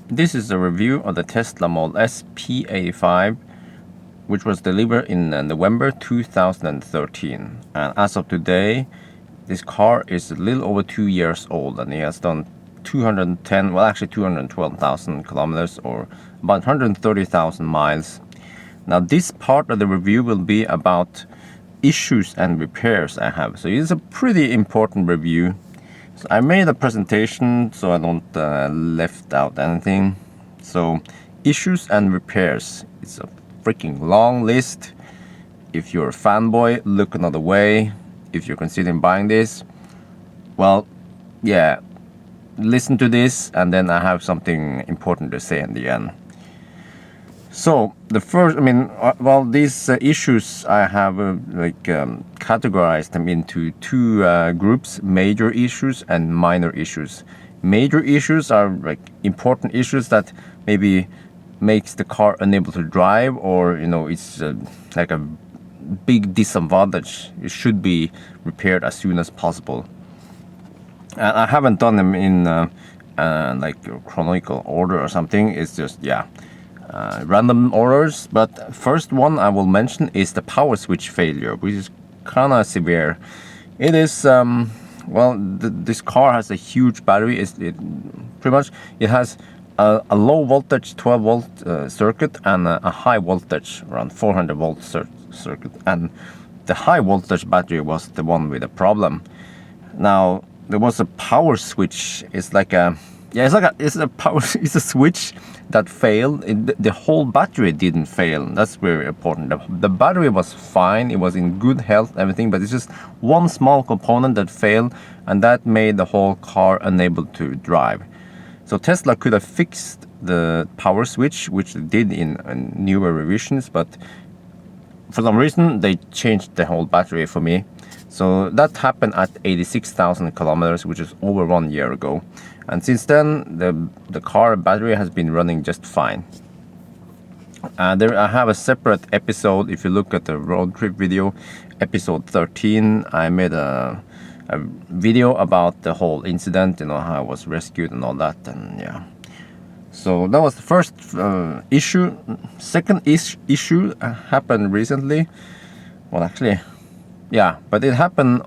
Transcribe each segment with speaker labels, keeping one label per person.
Speaker 1: This is a review of the Tesla Model S P85, which was delivered in November 2013. And as of today, this car is a little over 2 years old, and it has done 212,000 kilometers, or about 130,000 miles. Now, this part of the review will be about issues and repairs I have. So it's a pretty important review. So I made a presentation so I don't left out anything. So issues and repairs. It's a freaking long list. If you're a fanboy, look another way. If you're considering buying this, well, yeah, listen to this, and then I have something important to say in the end. So the first, these issues I have categorized them into two groups: major issues and minor issues. Major issues are like important issues that maybe makes the car unable to drive, or it's like a big disadvantage. It should be repaired as soon as possible. And I haven't done them in like chronological order or something. It's just random orders. But first one I will mention is the power switch failure, which is kind of severe. It is this car has a huge battery. It has a low voltage 12 volt circuit and a high voltage around 400 volt circuit, and the high voltage battery was the one with the problem. Now there was a power switch. It's a switch that failed. The whole battery didn't fail. That's very important. The battery was fine. It was in good health, everything, but it's just one small component that failed, and that made the whole car unable to drive. So Tesla could have fixed the power switch, which they did in newer revisions, but for some reason they changed the whole battery for me. So that happened at 86,000 kilometers, which is over 1 year ago. And since then, the car battery has been running just fine. I have a separate episode. If you look at the road trip video, episode 13, I made a video about the whole incident, how I was rescued and all that, and yeah. So that was the first issue. Second issue happened recently. Well, actually, yeah, but it happened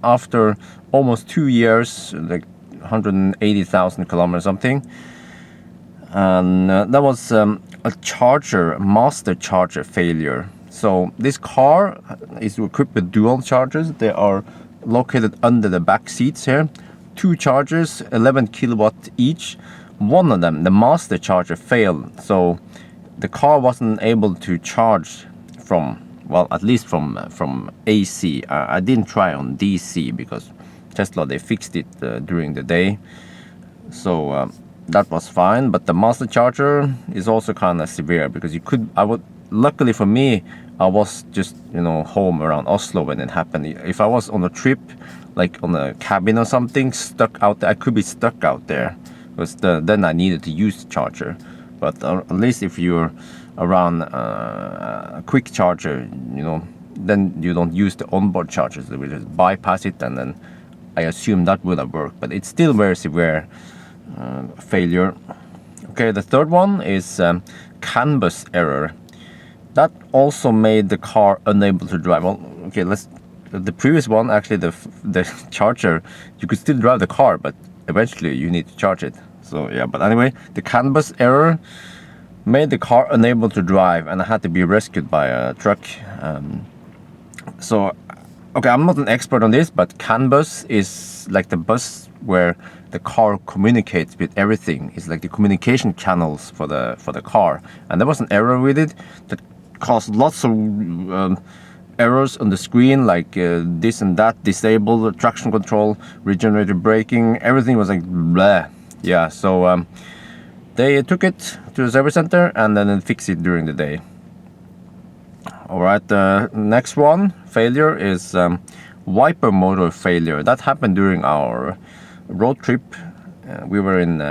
Speaker 1: after almost 2 years, like 180,000 kilometers something. And that was a master charger failure. So this car is equipped with dual chargers. They are located under the back seats here. 2 chargers, 11 kilowatt each. One of them, the master charger, failed. So the car wasn't able to charge at least from AC. I didn't try on DC because Tesla, they fixed it during the day. So that was fine. But the master charger is also kind of severe because luckily for me, I was just, home around Oslo when it happened. If I was on a trip, like on a cabin or something, stuck out there, I could be stuck out there. Because then I needed to use the charger. But at least if you're around a quick charger, then you don't use the onboard chargers. They will just bypass it, and then I assume that would have worked. But it's still very severe failure. Okay, the third one is CAN bus error. That also made the car unable to drive. Well, okay, the previous one, actually, the charger, you could still drive the car, but eventually you need to charge it. So yeah, but anyway, the CAN bus error made the car unable to drive, and I had to be rescued by a truck. So, okay, I'm not an expert on this, but CAN bus is like the bus where the car communicates with everything. It's like the communication channels for the car, and there was an error with it that caused lots of errors on the screen, like this and that, disabled traction control, regenerative braking, everything was like blah. Yeah, so they took it to the service center and then fixed it during the day. Alright, the next one, failure, is wiper motor failure. That happened during our road trip. We were in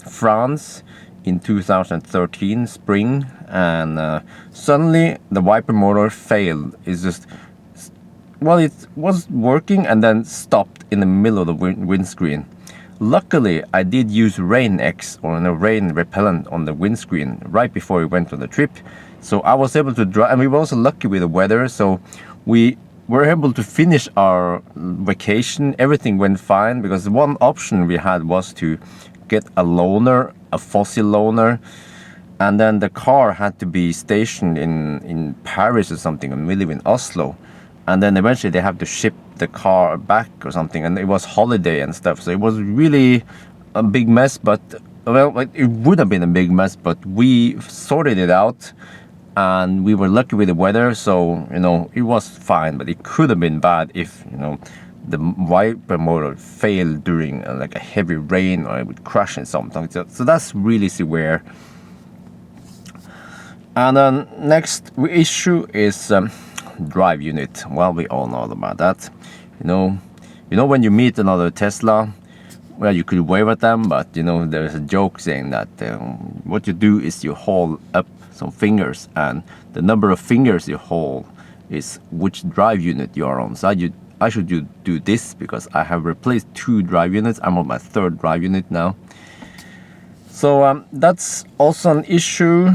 Speaker 1: France in 2013 spring, and suddenly the wiper motor failed. It was working and then stopped in the middle of the windscreen. Luckily, I did use Rain X, or rain repellent, on the windscreen right before we went on the trip. So I was able to drive, and we were also lucky with the weather. So we were able to finish our vacation. Everything went fine, because one option we had was to get a loaner, a fossil loaner, and then the car had to be stationed in Paris or something, and we live in Oslo. And then eventually they have to ship the car back or something, and it was holiday and stuff. So it was really a big mess, but, well, it would have been a big mess, but we sorted it out, and we were lucky with the weather, so, it was fine. But it could have been bad if, the wiper motor failed during like a heavy rain, or it would crash in something. So that's really severe. And then next issue is drive unit. Well, we all know about that. When you meet another Tesla, well, you could wave at them, but there's a joke saying that what you do is you hold up some fingers, and the number of fingers you hold is which drive unit you are on. So I should do this, because I have replaced 2 drive units. I'm on my 3rd drive unit now. So that's also an issue.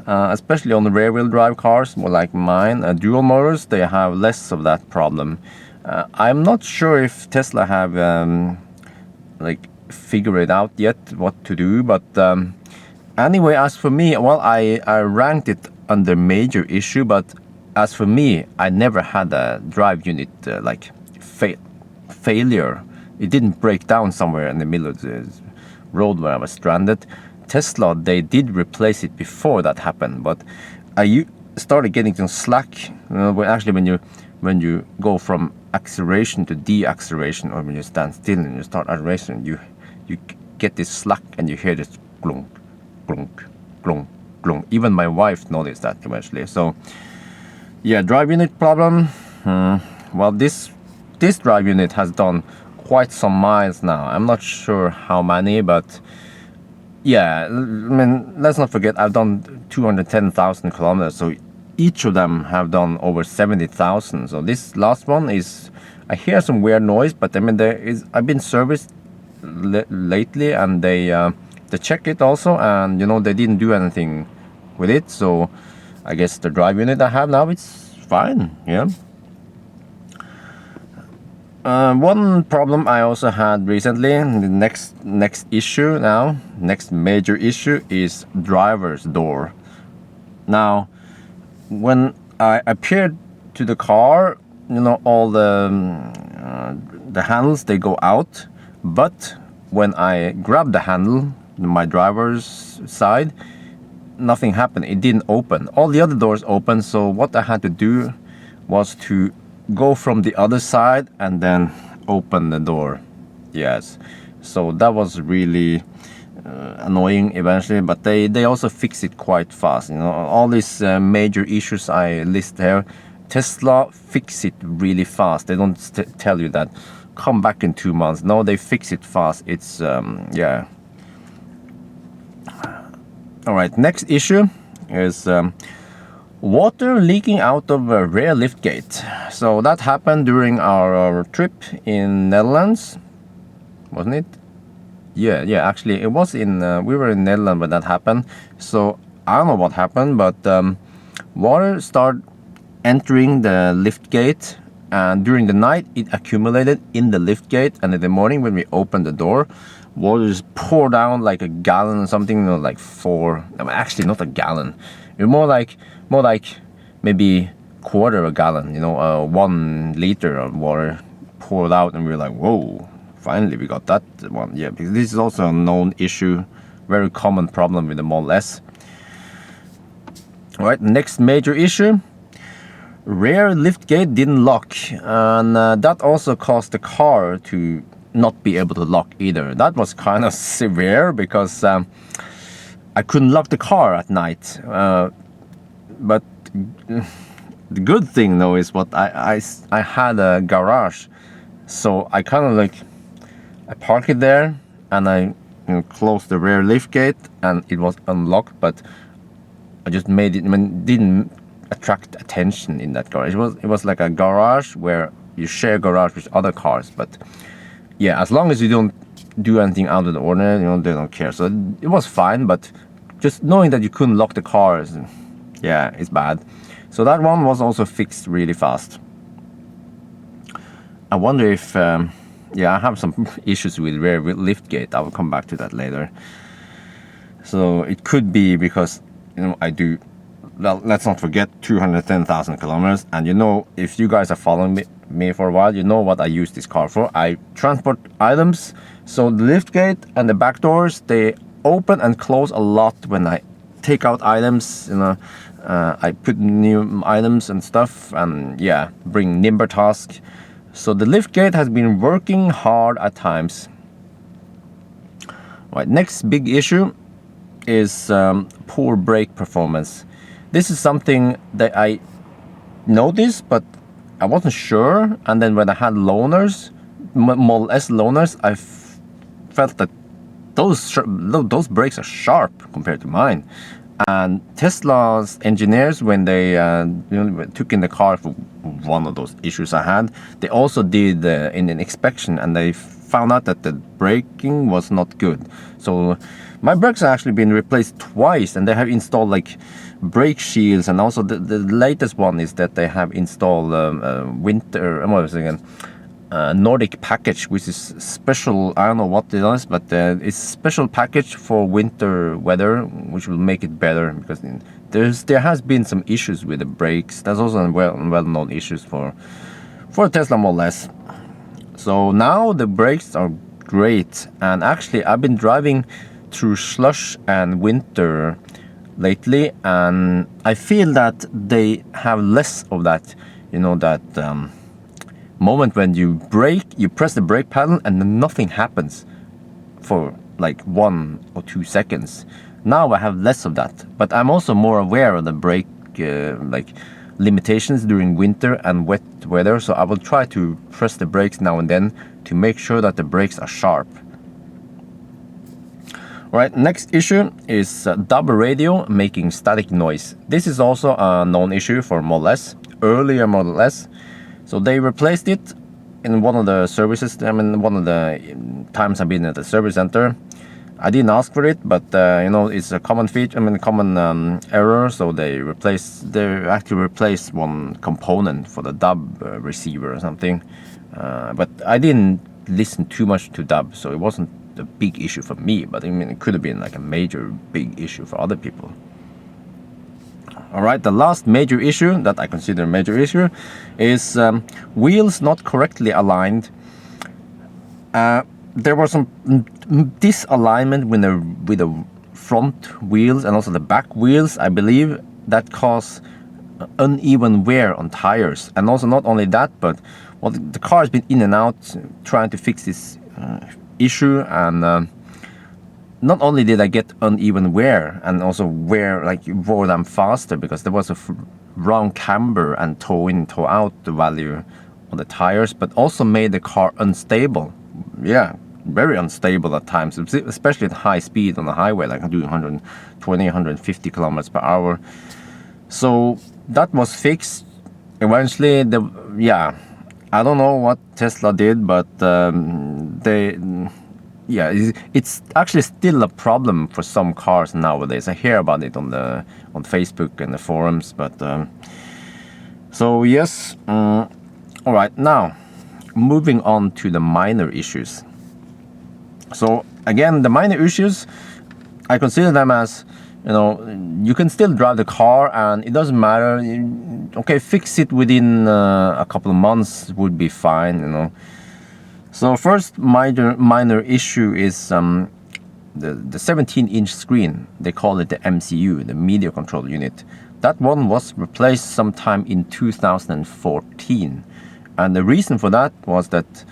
Speaker 1: Especially on the rear-wheel drive cars, more like mine, dual motors, they have less of that problem. I'm not sure if Tesla have figured it out yet what to do, but anyway, as for me, well, I ranked it under major issue, but as for me, I never had a drive unit failure. It didn't break down somewhere in the middle of the road where I was stranded. Tesla, they did replace it before that happened, but I started getting some slack. When you go from acceleration to deacceleration, or when you stand still and you start acceleration, you get this slack, and you hear this glunk, glunk, glunk, glunk. Even my wife noticed that eventually. So yeah, drive unit problem. Well, this drive unit has done quite some miles now. I'm not sure how many, but yeah, let's not forget, I've done 210,000 kilometers, so each of them have done over 70,000. So this last one is, I hear some weird noise, but I've been serviced lately, and they check it also, and they didn't do anything with it. So I guess the drive unit I have now, it's fine. Yeah. One problem I also had recently, the next issue now, next major issue, is driver's door. Now, when I appeared to the car, all the handles, they go out, but when I grabbed the handle, my driver's side, nothing happened. It didn't open. All the other doors opened, so what I had to do was to go from the other side and then open the door. Yes, so that was really annoying eventually, but they also fix it quite fast. All these major issues I list here, Tesla fix it really fast. They don't tell you that come back in 2 months. No, they fix it fast. It's yeah. All right, next issue is water leaking out of a rear liftgate. So that happened during our trip in Netherlands, wasn't it? Yeah, actually it was in, we were in Netherlands when that happened. So I don't know what happened, but water started entering the liftgate, and during the night it accumulated in the liftgate, and in the morning when we opened the door, water just poured down like a gallon or something, like actually not a gallon. It was more like maybe quarter of a gallon, 1 liter of water poured out, and we were like, whoa, finally we got that one. Yeah, because this is also a known issue, very common problem with the Model S. All right, next major issue, rear liftgate didn't lock, and that also caused the car to not be able to lock either. That was kind of severe, because I couldn't lock the car at night. But the good thing though is what I had a garage, so I kind of I park it there, and I closed the rear liftgate, and it was unlocked, but I just made it, didn't attract attention in that garage. It was like a garage where you share garage with other cars, but yeah, as long as you don't do anything out of the ordinary, you know, they don't care. So it was fine, but just knowing that you couldn't lock the car, yeah, it's bad. So that one was also fixed really fast. I wonder if, yeah, I have some issues with rear lift gate. I will come back to that later. So it could be because, you know, I do, well, let's not forget 210,000 kilometers. And you know, if you guys are following me for a while, you know what I use this car for. I transport items. So the lift gate and the back doors, they open and close a lot when I take out items, you know. I put new items and stuff, and yeah, bring nimber task. So the lift gate has been working hard at times. Right, next big issue is poor brake performance. This is something that I noticed, but I wasn't sure. And then when I had loaners, Model S loaners, I felt that those brakes are sharp compared to mine. And Tesla's engineers, when they you know, took in the car for one of those issues I had, they also did in an inspection, and they found out that the braking was not good. So my brakes have actually been replaced twice, and they have installed like brake shields, and also the latest one is that they have installed winter, what was it again? Nordic package, which is special. I don't know what it is, but it's a special package for winter weather, which will make it better, because there has been some issues with the brakes. That's also well-known issues for Tesla Model S. So now the brakes are great, and actually I've been driving through slush and winter lately, and I feel that they have less of that, you know, that moment when you brake, you press the brake pedal and then nothing happens for like 1 or 2 seconds. Now I have less of that, but I'm also more aware of the brake like limitations during winter and wet weather, so I will try to press the brakes now and then to make sure that the brakes are sharp. Alright, next issue is DAB radio making static noise. This is also a known issue for Model S, earlier Model S. So they replaced it in one of the services. I mean, one of the times I've been at the service center. I didn't ask for it, but you know, it's a common feature. I mean, common error. So they actually replaced one component for the DAB receiver or something. But I didn't listen too much to DAB, so it wasn't a big issue for me. But I mean, it could have been like a major big issue for other people. Alright, the last major issue that I consider a major issue is wheels not correctly aligned. There was some disalignment with the front wheels and also the back wheels, I believe, that caused uneven wear on tires. And also not only that, but well, the car has been in and out trying to fix this issue, and not only did I get uneven wear, and also wear, like, wore them faster because there was a wrong camber and toe in, toe out the value on the tires, but also made the car unstable. Yeah, very unstable at times, especially at high speed on the highway, like I'm doing 120, 150 kilometers per hour. So that was fixed eventually. Yeah, I don't know what Tesla did, but yeah, it's actually still a problem for some cars nowadays. I hear about it on Facebook and the forums, but so yes. All right, now moving on to the minor issues. So again, the minor issues, I consider them as, you know, you can still drive the car and it doesn't matter. Okay, fix it within a couple of months would be fine, you know. So first minor issue is the 17-inch screen. They call it the MCU, the media control unit. That one was replaced sometime in 2014. And the reason for that was that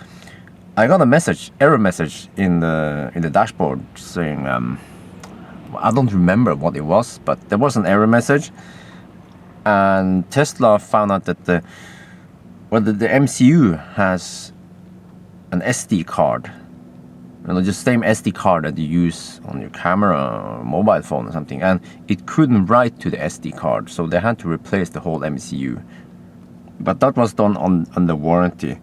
Speaker 1: I got a error message in the dashboard saying, I don't remember what it was, but there was an error message. And Tesla found out that the MCU has an SD card, you know, just same SD card that you use on your camera or mobile phone or something, and it couldn't write to the SD card, so they had to replace the whole MCU. But that was done under warranty.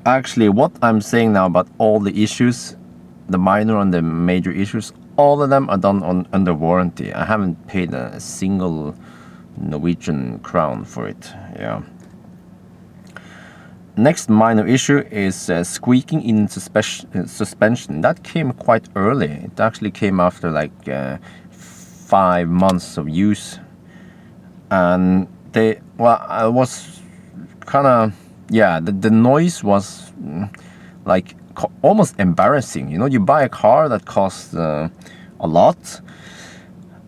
Speaker 1: Actually, what I'm saying now about all the issues, the minor and the major issues, all of them are done under warranty. I haven't paid a single Norwegian crown for it. Yeah. Next minor issue is squeaking in suspension. That came quite early. It actually came after like 5 months of use, and I was kind of, yeah, the noise was like almost embarrassing. You know, you buy a car that costs a lot,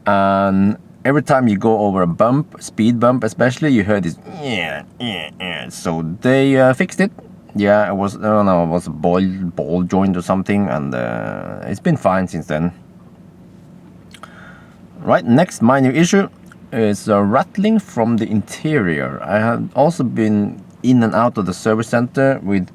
Speaker 1: and every time you go over a bump, speed bump especially, you heard this yeah. So they fixed it. Yeah, it was, I don't know, it was a ball joint or something, and it's been fine since then. Right, next minor issue is rattling from the interior. I have also been in and out of the service center with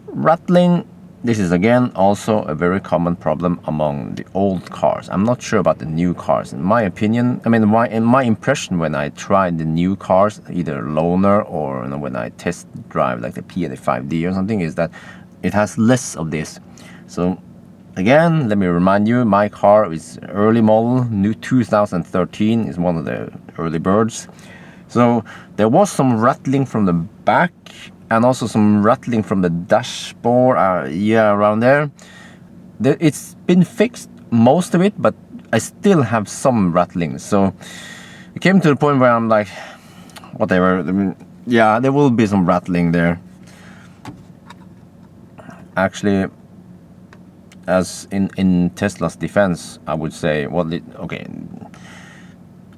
Speaker 1: rattling. This is again also a very common problem among the old cars. I'm not sure about the new cars. In my opinion, I mean, in my impression when I tried the new cars, either loaner or, you know, when I test drive like the P85D or something, is that it has less of this. So again, let me remind you, my car is early model, new 2013 is one of the early birds. So there was some rattling from the back, and also some rattling from the dashboard, yeah, around there. It's been fixed, most of it, but I still have some rattling. So it came to the point where I'm like, whatever, I mean, yeah, there will be some rattling there. Actually, as in Tesla's defense, I would say, well, okay,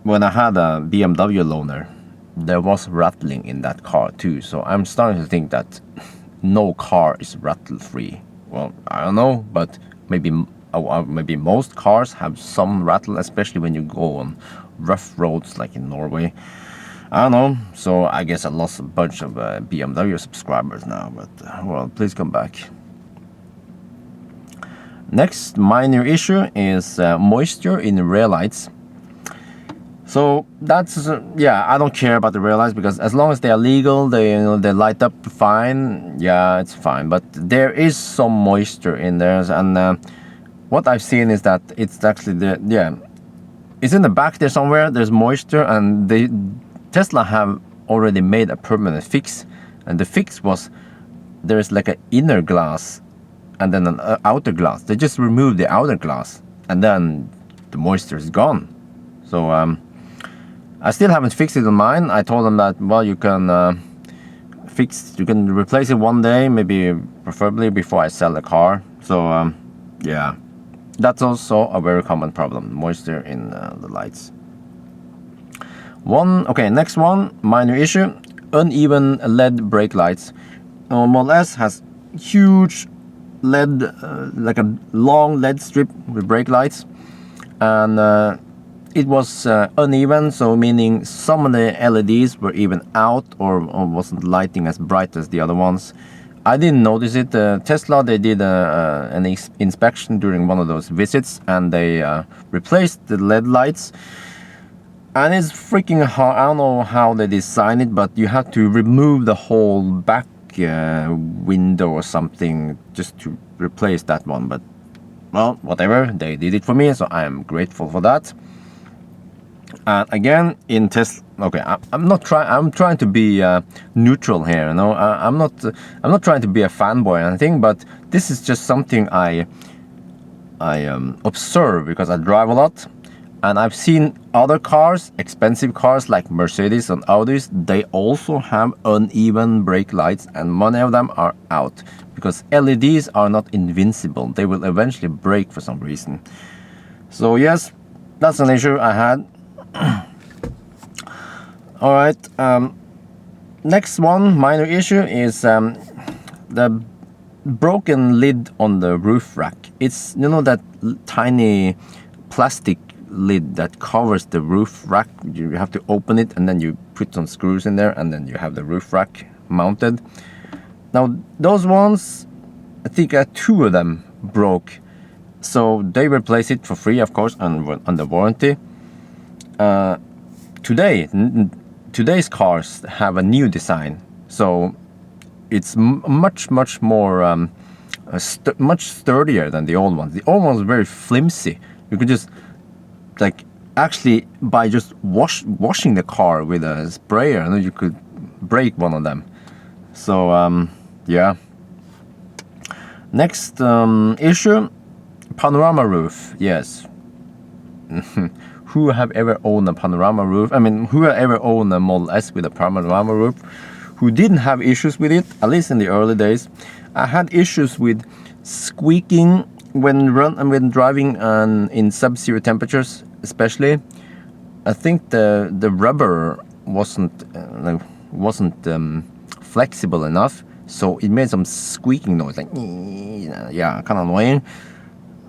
Speaker 1: when I had a BMW loaner, there was rattling in that car too. So I'm starting to think that no car is rattle-free. Well, I don't know, but maybe most cars have some rattle, especially when you go on rough roads like in Norway. I don't know. So I guess I lost a bunch of BMW subscribers now, but well, please come back. Next minor issue is moisture in rear lights. So that's, yeah, I don't care about the rear lights, because as long as they are legal, they light up fine. Yeah, it's fine. But there is some moisture in there, and what I've seen is that it's actually it's in the back there somewhere. There's moisture, and Tesla have already made a permanent fix, and the fix was there's like an inner glass and then an outer glass. They just removed the outer glass, and then the moisture is gone. So I still haven't fixed it on mine. I told them that, well, you can replace it one day, maybe preferably before I sell the car. So yeah, that's also a very common problem, moisture in the lights. Next one, minor issue, uneven LED brake lights. Model S has huge LED, like a long LED strip with brake lights, and it was uneven, so meaning some of the LEDs were even out or wasn't lighting as bright as the other ones. I didn't notice it. Tesla, they did an inspection during one of those visits, and they replaced the LED lights. And it's freaking hard. I don't know how they designed it, but you have to remove the whole back window or something just to replace that one. But well, whatever, they did it for me, so I am grateful for that. And again, in Tesla, okay, I'm trying to be neutral here, you know. I'm not trying to be a fanboy or anything, but this is just something I observe because I drive a lot, and I've seen other cars, expensive cars like Mercedes and Audis. They also have uneven brake lights, and many of them are out because LEDs are not invincible. They will eventually break for some reason. So yes, that's an issue I had. All right, next one, minor issue, is the broken lid on the roof rack. It's, you know, that tiny plastic lid that covers the roof rack. You have to open it, and then you put some screws in there, and then you have the roof rack mounted. Now those ones, I think 2 of them broke, so they replaced it for free, of course, under warranty. Today's cars have a new design, so it's much more much sturdier than the old ones. The old ones were very flimsy. You could just like actually by just washing the car with a sprayer, and then you could break one of them. So yeah. Next issue, panorama roof. Yes. Who have ever owned a panorama roof? I mean, who have ever owned a Model S with a panorama roof? Who didn't have issues with it, at least in the early days. I had issues with squeaking when driving in sub-zero temperatures, especially. I think the rubber wasn't flexible enough, so it made some squeaking noise, like yeah, kind of annoying.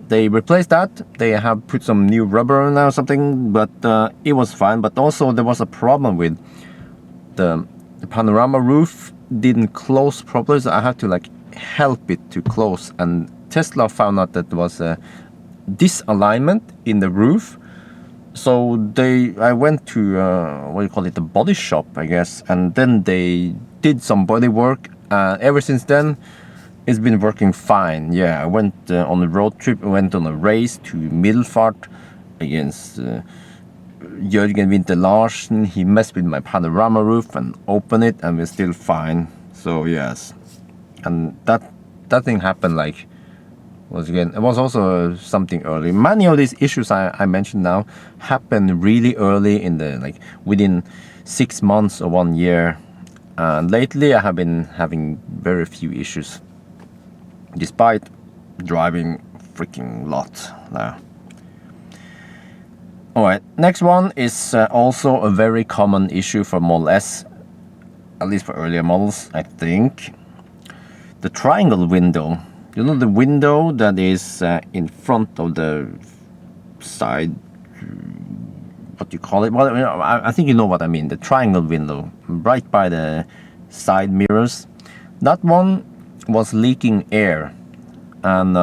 Speaker 1: They replaced that. They have put some new rubber in there or something, but it was fine. But also there was a problem with the panorama roof didn't close properly, so I had to like help it to close. And Tesla found out that there was a disalignment in the roof. So I went to what do you call it, the body shop, I guess, and then they did some body work. Ever since then, it's been working fine. Yeah, I went on a road trip. I went on a race to Middelfart against Jørgen Winter Larsen. He messed with my panorama roof and opened it, and we're still fine. So yes, and that thing happened like it was also something early. Many of these issues I mentioned now happened really early in the within 6 months or 1 year. And lately I have been having very few issues, despite driving freaking lot now. Alright, next one is also a very common issue for Model S, at least for earlier models, I think. The triangle window. You know, the window that is in front of the side, what do you call it? Well, I think you know what I mean. The triangle window, right by the side mirrors. That one was leaking air, and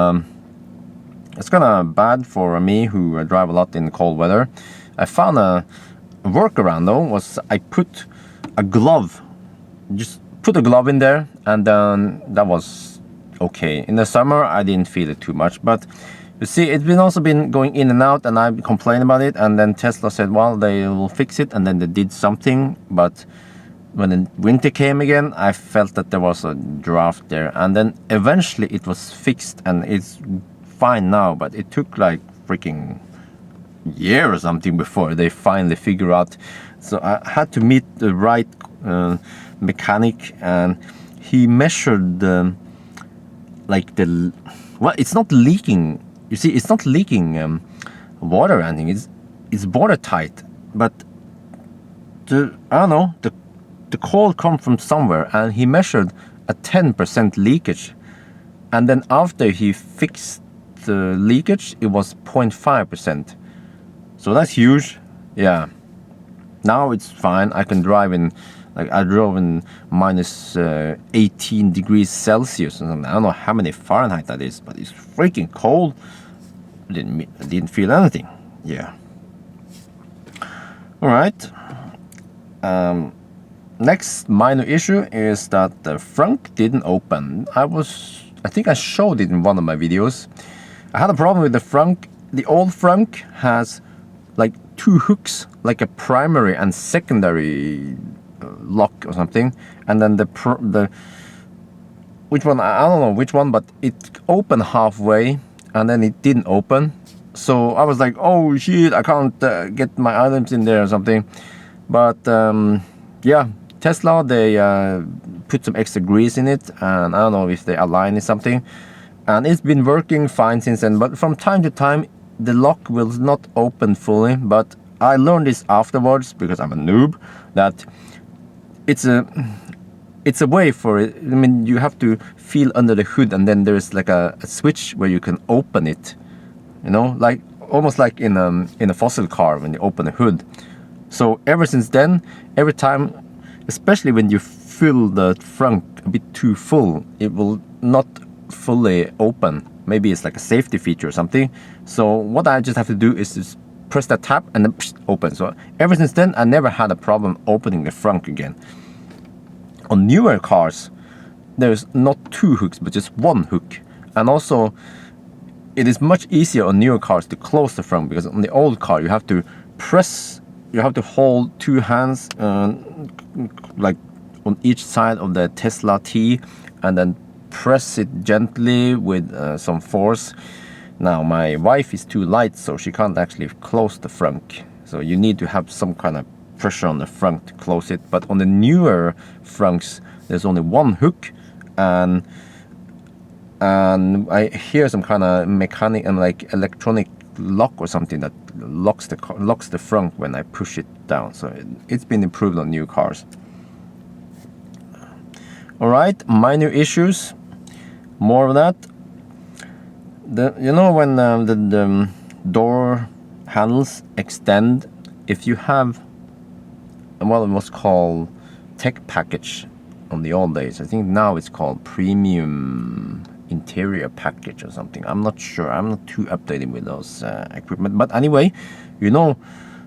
Speaker 1: it's kind of bad for me who drive a lot in cold weather. I found a workaround though, was I put a glove, just put a glove in there, and then that was okay. In the summer I didn't feel it too much, but you see, it's also been going in and out, and I complained about it, and then Tesla said, well, they will fix it, and then they did something. But when the winter came again, I felt that there was a draft there, and then eventually it was fixed, and it's fine now. But it took like freaking year or something before they finally figure out. So I had to meet the right mechanic, and he measured well, it's not leaking. You see, it's not leaking water or anything. It's watertight, but I don't know, the cold come from somewhere, and he measured a 10% leakage, and then after he fixed the leakage, it was 0.5%. So that's huge. Yeah. Now it's fine. I can drive in. I drove in minus 18 degrees Celsius or something. I don't know how many Fahrenheit that is, but it's freaking cold. I didn't feel anything. Yeah. All right. Next minor issue is that the frunk didn't open. I think I showed it in one of my videos. I had a problem with the frunk. The old frunk has like 2 hooks, like a primary and secondary lock or something, and then which one, I don't know which one, but it opened halfway and then it didn't open. So I was like, oh shit, I can't get my items in there or something. But yeah, Tesla, they put some extra grease in it, and I don't know if they align it something, and it's been working fine since then. But from time to time the lock will not open fully. But I learned this afterwards, because I'm a noob, that it's a way for it. I mean, you have to feel under the hood, and then there's like a switch where you can open it. You know, like almost like in a fossil car when you open the hood. So ever since then, every time, especially when you fill the trunk a bit too full, it will not fully open. Maybe it's like a safety feature or something. So what I just have to do is just press that tab and then open. So ever since then, I never had a problem opening the trunk again. On newer cars, there's not two hooks but just one hook. And also it is much easier on newer cars to close the front, because on the old car you have to hold two hands like on each side of the Tesla T, and then press it gently with some force. Now my wife is too light, so she can't actually close the front, so you need to have some kind of pressure on the front to close it. But on the newer fronts there's only one hook, and I hear some kind of mechanic and like electronic lock or something that locks the front when I push it down. So it's been improved on new cars. All right, minor issues, more of that. You know when the door handles extend, if you have what it was called tech package on the old days, I think now it's called premium interior package or something. I'm not sure, I'm not too updated with those equipment. But anyway, you know,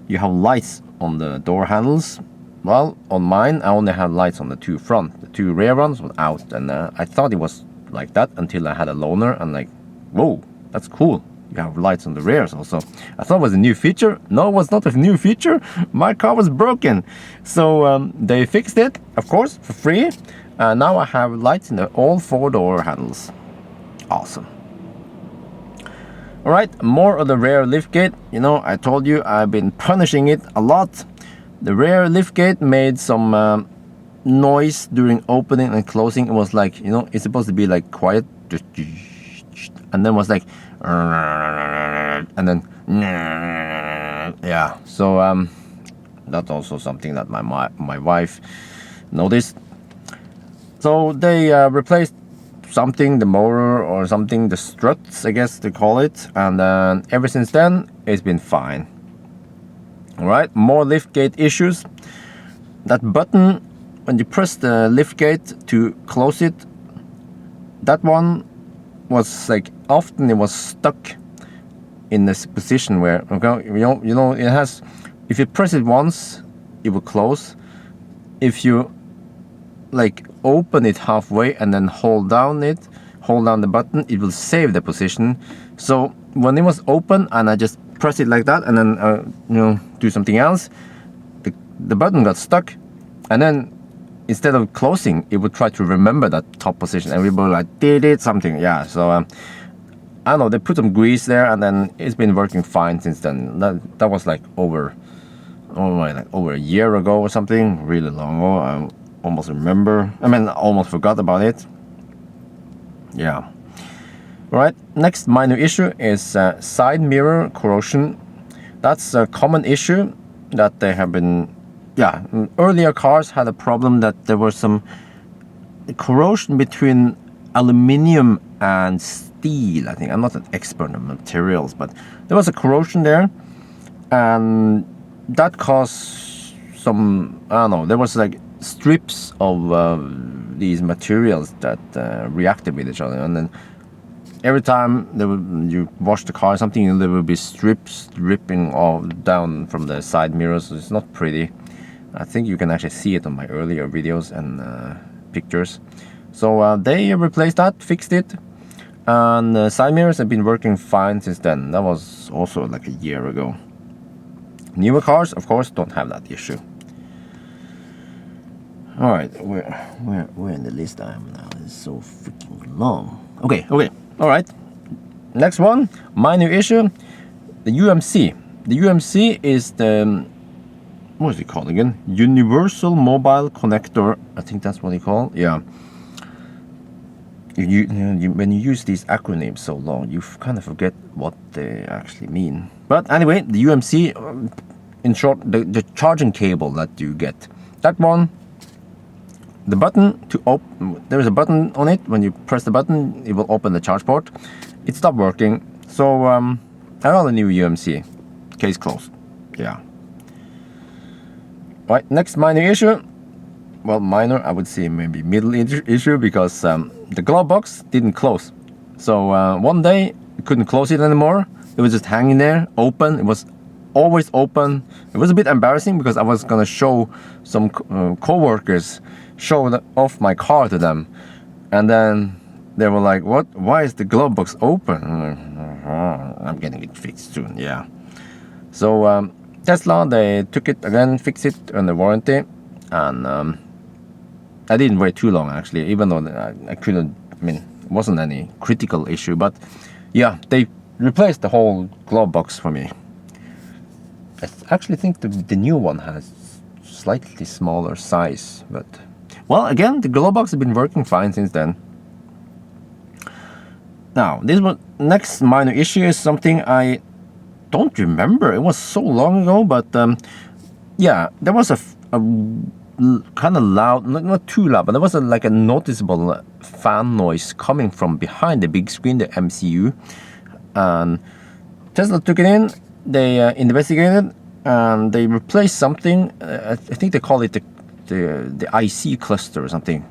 Speaker 1: you have lights on the door handles. Well, on mine I only had lights on the two front. The two rear ones was out, and I thought it was like that until I had a loaner, and like, whoa, that's cool, you have lights on the rears also. I thought it was a new feature. No, it was not a new feature. My car was broken, so they fixed it, of course, for free. Now I have lights in all four door handles. Awesome. All right, more of the rear liftgate. You know, I told you I've been punishing it a lot. The rear liftgate made some noise during opening and closing. It was like, you know, it's supposed to be like quiet, and then was like, and then yeah. So that's also something that my wife noticed. So they replaced something, the motor or something, the struts, I guess they call it, and ever since then it's been fine. All right, more liftgate issues. That button when you press the liftgate to close it, that one was like, often it was stuck in this position where, okay, you know it has, if you press it once it will close. If you like open it halfway and then hold down the button, it will save the position. So when it was open and I just press it like that and then you know, do something else, the button got stuck, and then instead of closing it would try to remember that top position, and we were like, did it something, yeah. So I don't know, they put some grease there, and then it's been working fine since then. That was like over a year ago or something, really long ago. I almost remember, almost forgot about it. Yeah. All right, next minor issue is side mirror corrosion. That's a common issue that they have been, yeah, earlier cars had a problem that there was some corrosion between aluminium and steel, I think. I'm not an expert on materials, but there was a corrosion there, and that caused some, I don't know, there was like strips of these materials that reacted with each other, and then every time you wash the car or something, there will be strips dripping all down from the side mirrors. So it's not pretty. I think you can actually see it on my earlier videos and pictures. So they replaced that, fixed it, and the side mirrors have been working fine since then. That was also like a year ago. Newer cars, of course, don't have that issue. All right, where in the list I am now? It's so freaking long. Okay. All right. Next one, minor issue, the UMC. The UMC is the, what is it called again? Universal Mobile Connector. I think that's what they call. Yeah. When you use these acronyms so long, you kind of forget what they actually mean. But anyway, the UMC, in short, the charging cable that you get. That one, the button to open, there is a button on it. When you press the button, it will open the charge port. It stopped working. So I got a new UMC. Case closed. Yeah. Right, next minor issue. Well, minor, I would say maybe middle issue, because the glove box didn't close. So one day we couldn't close it anymore. It was just hanging there, open. It was always open. It was a bit embarrassing because I was gonna show some co-workers, show off my car to them, And then they were like, what? Why is the glove box open? I'm getting it fixed soon, yeah. So Tesla, they took it again, fixed it under warranty. And I didn't wait too long, actually, even though I couldn't, I mean, it wasn't any critical issue. But yeah, they replaced the whole glove box for me. I actually think the new one has slightly smaller size, but well, again, the glove box has been working fine since then. Now, this one, next minor issue is something I don't remember. It was so long ago, but yeah, there was a kind of loud, not too loud, but there was like a noticeable fan noise coming from behind the big screen, the MCU. And Tesla took it in, they investigated, and they replaced something. I think they call it the IC cluster or something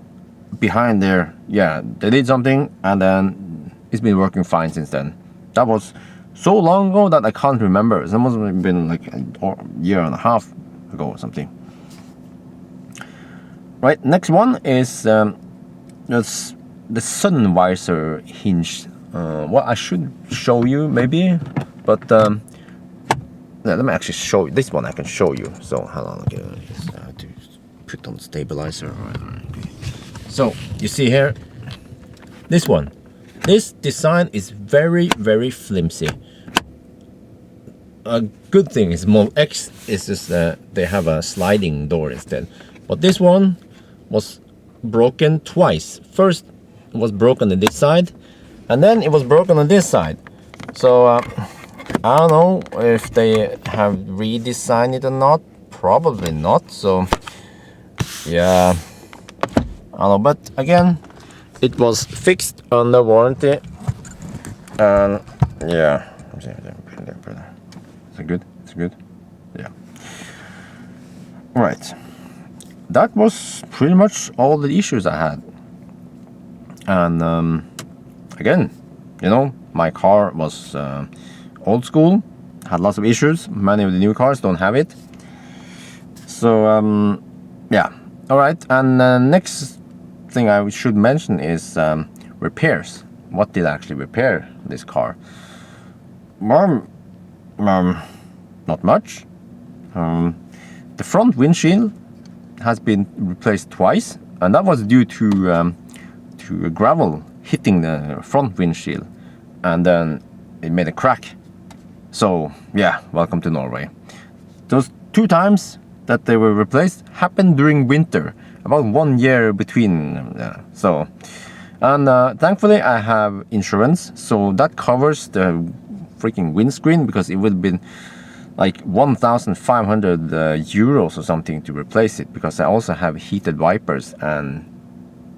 Speaker 1: behind there. Yeah, they did something, and then it's been working fine since then. That was so long ago that I can't remember. It must have been like a year and a half ago or something. Right, next one is the sun visor hinge. What I should show you maybe, but yeah, let me actually show you. This one I can show you. So hold on, okay, just have to put on stabilizer. All right. Okay. So you see here, this one. This design is very, very flimsy. A good thing is Model X is just they have a sliding door instead. But this one was broken twice. First it was broken on this side, and then it was broken on this side. So I don't know if they have redesigned it or not. Probably not. So yeah, I don't know. But again, it was fixed under warranty, and yeah. Is it good? It's good. Yeah. Right. That was pretty much all the issues I had. And again, you know, my car was old school, had lots of issues. Many of the new cars don't have it. So yeah. All right. And next thing I should mention is repairs. What did I actually repair this car? Not much. The front windshield has been replaced twice, and that was due to gravel hitting the front windshield, and then it made a crack. So yeah, welcome to Norway. Those 2 times that they were replaced happened during winter, about 1 year between. So, and thankfully I have insurance, so that covers the freaking windscreen, because it would have been like 1,500 euros or something to replace it, because I also have heated wipers, and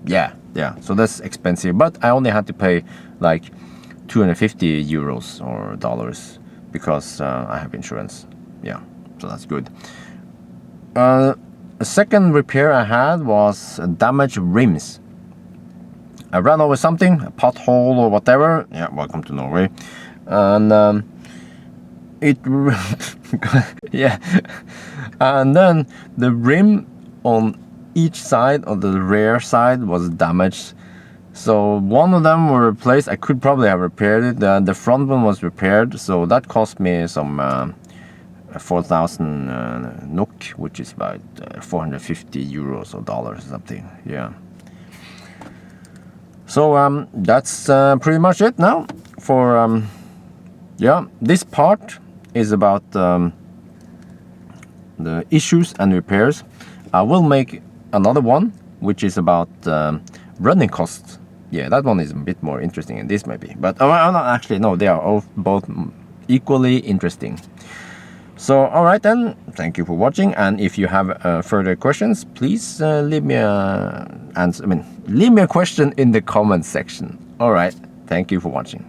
Speaker 1: yeah, so that's expensive. But I only had to pay like 250 euros or dollars because I have insurance. Yeah, so that's good. The second repair I had was damaged rims. I ran over something, a pothole or whatever. Yeah, welcome to Norway. And it yeah, and then the rim on each side, on the rear side, was damaged. So one of them were replaced. I could probably have repaired it. The front one was repaired, so that cost me some 4,000 NOK, which is about 450 euros or dollars or something. Yeah. So that's pretty much it now for yeah, this part is about the issues and repairs. I will make another one which is about running costs. Yeah, that one is a bit more interesting than this maybe, but actually no, they are both equally interesting. So alright then, thank you for watching, and if you have further questions, please leave me a question in the comment section. Alright, thank you for watching.